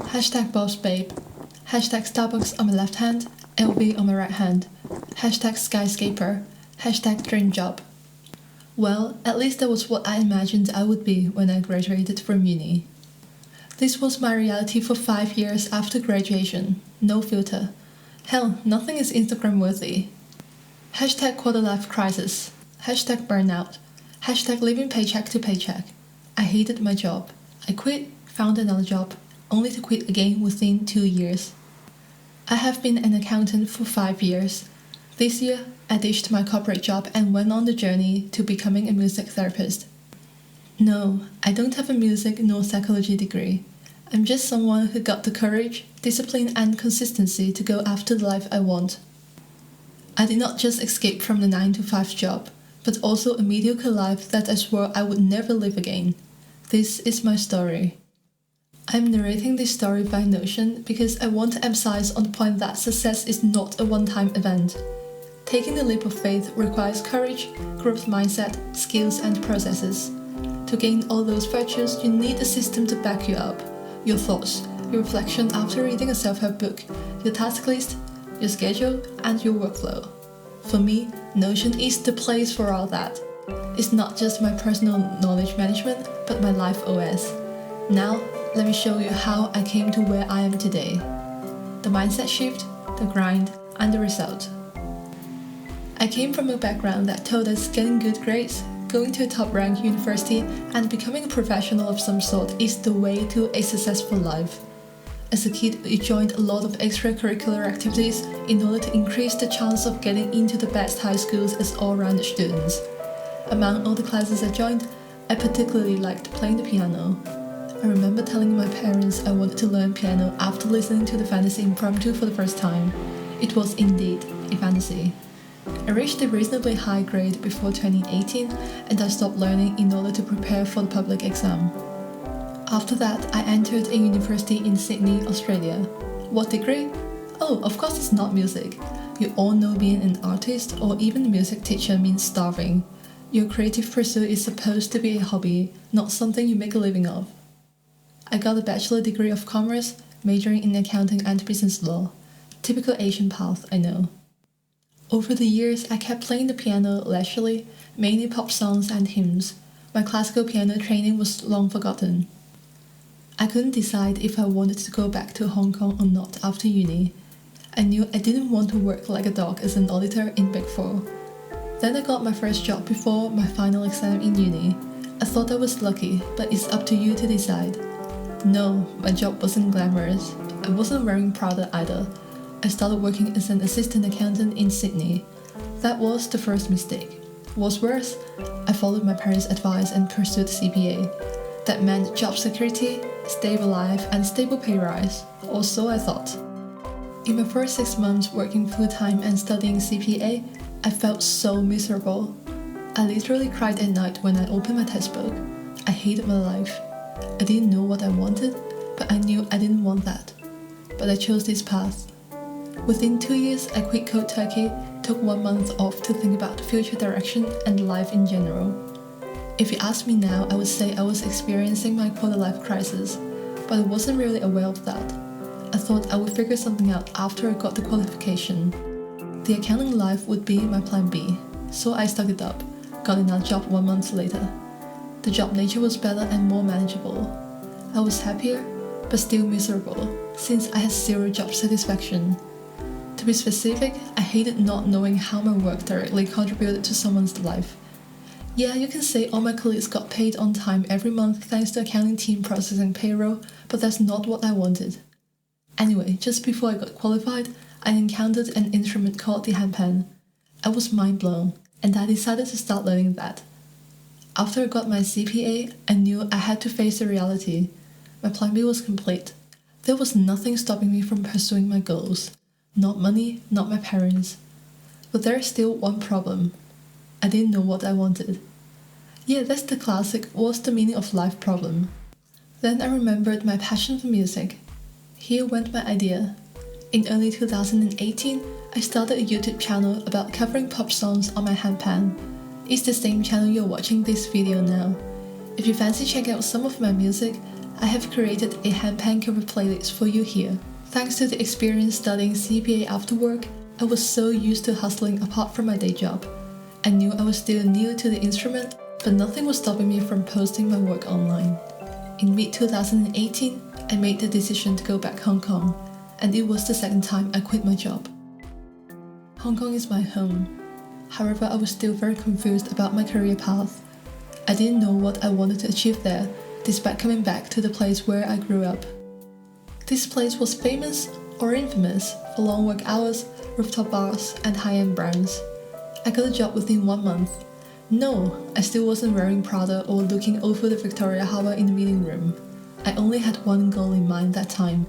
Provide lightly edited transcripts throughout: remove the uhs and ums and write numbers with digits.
Hashtag boss babe. Hashtag Starbucks on my left hand, LV on my right hand. Hashtag skyscraper. Hashtag dream job. Well, at least that was what I imagined I would be when I graduated from uni. This was my reality for 5 years after graduation. No filter. Hell, nothing is Instagram worthy. Hashtag quarter-life crisis. Hashtag burnout. Hashtag living paycheck to paycheck. I hated my job. I quit, found another job, only to quit again within 2 years. I have been an accountant for 5 years. This year, I ditched my corporate job and went on the journey to becoming a music therapist. No, I don't have a music nor psychology degree. I'm just someone who got the courage, discipline and consistency to go after the life I want. I did not just escape from the 9-to-5 job, but also a mediocre life that I swore I would never live again. This is my story. I'm narrating this story by Notion because I want to emphasize on the point that success is not a one-time event. Taking the leap of faith requires courage, growth mindset, skills and processes. To gain all those virtues, you need a system to back you up. Your thoughts, your reflection after reading a self-help book, your task list, your schedule, and your workflow. For me, Notion is the place for all that. It's not just my personal knowledge management, but my life OS. Now, let me show you how I came to where I am today. The mindset shift, the grind, and the result. I came from a background that told us getting good grades, going to a top-ranked university, and becoming a professional of some sort is the way to a successful life. As a kid, I joined a lot of extracurricular activities in order to increase the chance of getting into the best high schools as all-round students. Among all the classes I joined, I particularly liked playing the piano. I remember telling my parents I wanted to learn piano after listening to the Fantasy Impromptu for the first time. It was indeed a fantasy. I reached a reasonably high grade before turning 18 and I stopped learning in order to prepare for the public exam. After that, I entered a university in Sydney, Australia. What degree? Oh, of course it's not music. You all know being an artist or even a music teacher means starving. Your creative pursuit is supposed to be a hobby, not something you make a living of. I got a bachelor degree of commerce, majoring in accounting and business law. Typical Asian path, I know. Over the years, I kept playing the piano leisurely, mainly pop songs and hymns. My classical piano training was long forgotten. I couldn't decide if I wanted to go back to Hong Kong or not after uni. I knew I didn't want to work like a dog as an auditor in Big Four. Then I got my first job before my final exam in uni. I thought I was lucky, but it's up to you to decide. No, my job wasn't glamorous. I wasn't wearing Prada either. I started working as an assistant accountant in Sydney. That was the first mistake. What's worse, I followed my parents' advice and pursued CPA. That meant job security, stable life, and stable pay rise, or so I thought. In my first 6 months working full-time and studying CPA, I felt so miserable. I literally cried at night when I opened my textbook. I hated my life. I didn't know what I wanted, but I knew I didn't want that. But I chose this path. Within 2 years, I quit cold turkey, took 1 month off to think about the future direction and life in general. If you ask me now, I would say I was experiencing my quarter-life crisis, but I wasn't really aware of that. I thought I would figure something out after I got the qualification. The accounting life would be my plan B, so I stuck it up, got another job 1 month later. The job nature was better and more manageable. I was happier, but still miserable, since I had zero job satisfaction. To be specific, I hated not knowing how my work directly contributed to someone's life. Yeah, you can say all my colleagues got paid on time every month thanks to accounting team processing payroll, but that's not what I wanted. Anyway, just before I got qualified, I encountered an instrument called the handpan. I was mind blown, and I decided to start learning that. After I got my CPA, I knew I had to face the reality. My plan B was complete. There was nothing stopping me from pursuing my goals. Not money, not my parents. But there is still one problem. I didn't know what I wanted. Yeah, that's the classic "what's the meaning of life" problem. Then I remembered my passion for music. Here went my idea. In early 2018, I started a YouTube channel about covering pop songs on my handpan. It's the same channel you're watching this video now. If you fancy checking out some of my music, I have created a handpan cover playlist for you here. Thanks to the experience studying CPA after work, I was so used to hustling apart from my day job. I knew I was still new to the instrument, but nothing was stopping me from posting my work online. In mid-2018, I made the decision to go back Hong Kong, and it was the second time I quit my job. Hong Kong is my home. However, I was still very confused about my career path. I didn't know what I wanted to achieve there, despite coming back to the place where I grew up. This place was famous or infamous for long work hours, rooftop bars, and high-end brands. I got a job within 1 month. No, I still wasn't wearing Prada or looking over the Victoria Harbour in the meeting room. I only had one goal in mind that time: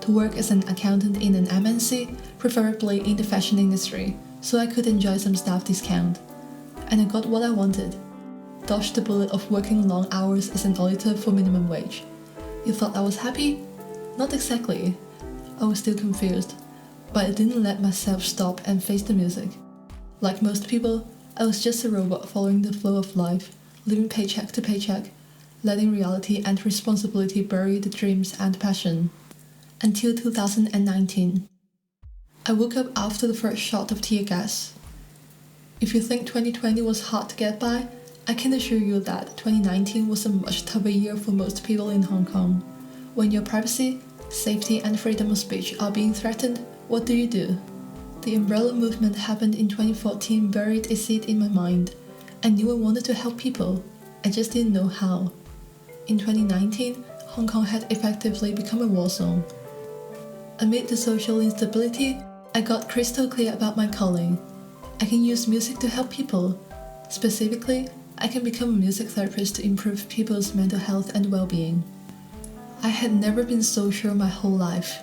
to work as an accountant in an MNC, preferably in the fashion industry, so I could enjoy some staff discount. And I got what I wanted. Dodged the bullet of working long hours as an auditor for minimum wage. You thought I was happy? Not exactly. I was still confused, but I didn't let myself stop and face the music. Like most people, I was just a robot following the flow of life, living paycheck to paycheck, letting reality and responsibility bury the dreams and passion. Until 2019. I woke up after the first shot of tear gas. If you think 2020 was hard to get by, I can assure you that 2019 was a much tougher year for most people in Hong Kong. When your privacy, safety, and freedom of speech are being threatened, what do? The umbrella movement happened in 2014, buried a seed in my mind. I knew I wanted to help people, I just didn't know how. In 2019, Hong Kong had effectively become a war zone. Amid the social instability, I got crystal clear about my calling. I can use music to help people. Specifically, I can become a music therapist to improve people's mental health and well-being. I had never been so sure my whole life.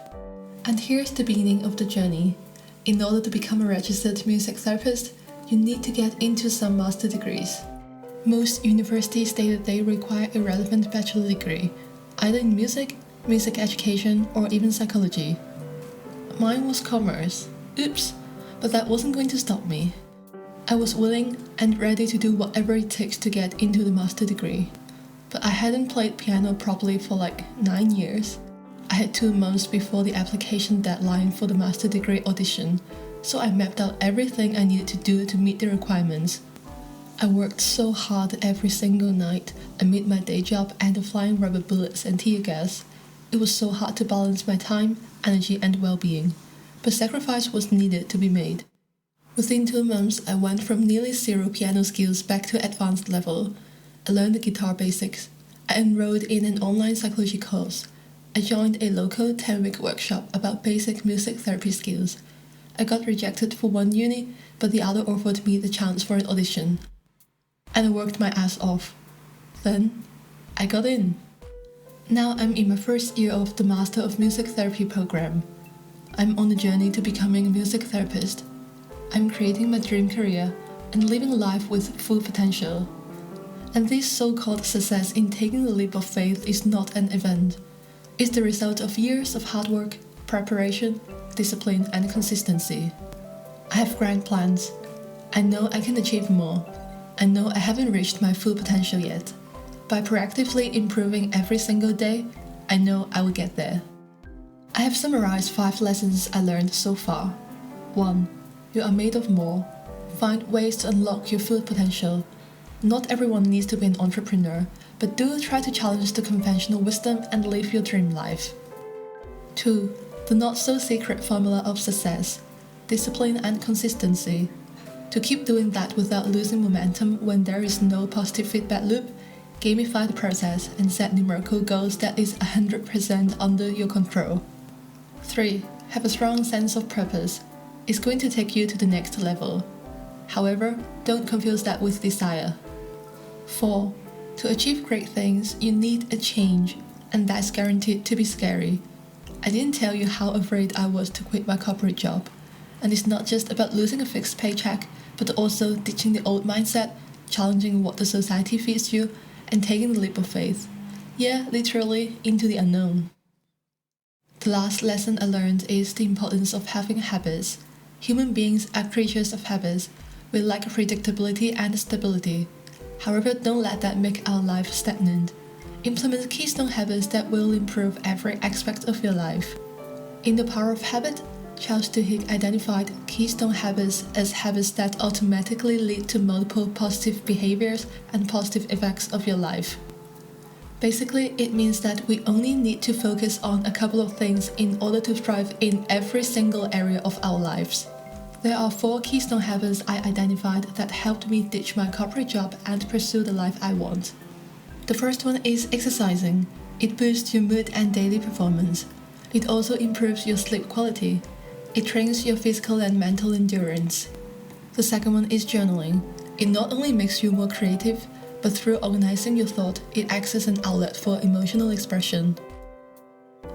And here's the beginning of the journey. In order to become a registered music therapist, you need to get into some master degrees. Most universities state that they require a relevant bachelor degree, either in music, music education, or even psychology. Mine was commerce. Oops, but that wasn't going to stop me. I was willing and ready to do whatever it takes to get into the master degree. But I hadn't played piano properly for like 9 years. I had 2 months before the application deadline for the master degree audition, so I mapped out everything I needed to do to meet the requirements. I worked so hard every single night amid my day job and the flying rubber bullets and tear gas. It was so hard to balance my time, energy, and well-being, but sacrifice was needed to be made. Within 2 months, I went from nearly zero piano skills back to advanced level. I learned the guitar basics. I enrolled in an online psychology course. I joined a local 10-week workshop about basic music therapy skills. I got rejected for one uni, but the other offered me the chance for an audition. And I worked my ass off. Then, I got in. Now I'm in my first year of the Master of Music Therapy program. I'm on a journey to becoming a music therapist. I'm creating my dream career and living life with full potential. And this so-called success in taking the leap of faith is not an event. It's the result of years of hard work, preparation, discipline, and consistency. I have grand plans. I know I can achieve more. I know I haven't reached my full potential yet. By proactively improving every single day, I know I will get there. I have summarized 5 lessons I learned so far. 1. You are made of more. Find ways to unlock your full potential. Not everyone needs to be an entrepreneur, but do try to challenge the conventional wisdom and live your dream life. 2. The not-so-secret formula of success: discipline and consistency. To keep doing that without losing momentum when there is no positive feedback loop, gamify the process and set numerical goals that is 100% under your control. 3. Have a strong sense of purpose. It's going to take you to the next level. However, don't confuse that with desire. 4. To achieve great things, you need a change, and that's guaranteed to be scary. I didn't tell you how afraid I was to quit my corporate job. And it's not just about losing a fixed paycheck, but also ditching the old mindset, challenging what the society feeds you, and taking the leap of faith. Yeah, literally, into the unknown. The last lesson I learned is the importance of having habits. Human beings are creatures of habits. We lack predictability and stability. However, don't let that make our life stagnant. Implement keystone habits that will improve every aspect of your life. In The Power of Habit, Charles Duhigg identified keystone habits as habits that automatically lead to multiple positive behaviors and positive effects of your life. Basically, it means that we only need to focus on a couple of things in order to thrive in every single area of our lives. There are 4 keystone habits I identified that helped me ditch my corporate job and pursue the life I want. The first one is exercising. It boosts your mood and daily performance. It also improves your sleep quality. It trains your physical and mental endurance. The second one is journaling. It not only makes you more creative, but through organizing your thought, it acts as an outlet for emotional expression.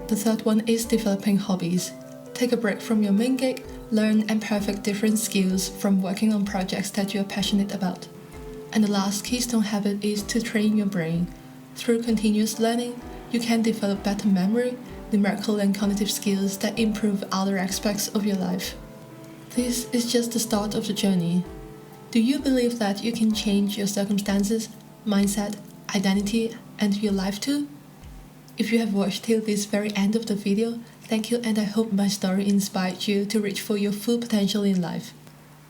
The third one is developing hobbies. Take a break from your main gig, learn and perfect different skills from working on projects that you are passionate about. And the last keystone habit is to train your brain. Through continuous learning, you can develop better memory, numerical and cognitive skills that improve other aspects of your life. This is just the start of the journey. Do you believe that you can change your circumstances, mindset, identity, and your life too? If you have watched till this very end of the video, thank you, and I hope my story inspired you to reach for your full potential in life.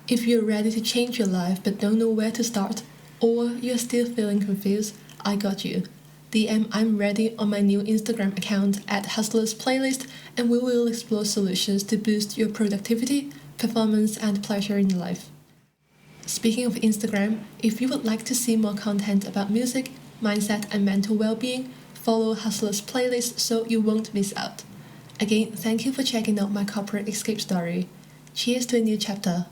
If you're ready to change your life but don't know where to start, or you're still feeling confused, I got you. DM I'm ready on my new Instagram account at Hustlers Playlist, and we will explore solutions to boost your productivity, performance, and pleasure in life. Speaking of Instagram, if you would like to see more content about music, mindset, and mental well-being, follow Hustlers Playlist so you won't miss out. Again, thank you for checking out my corporate escape story. Cheers to a new chapter.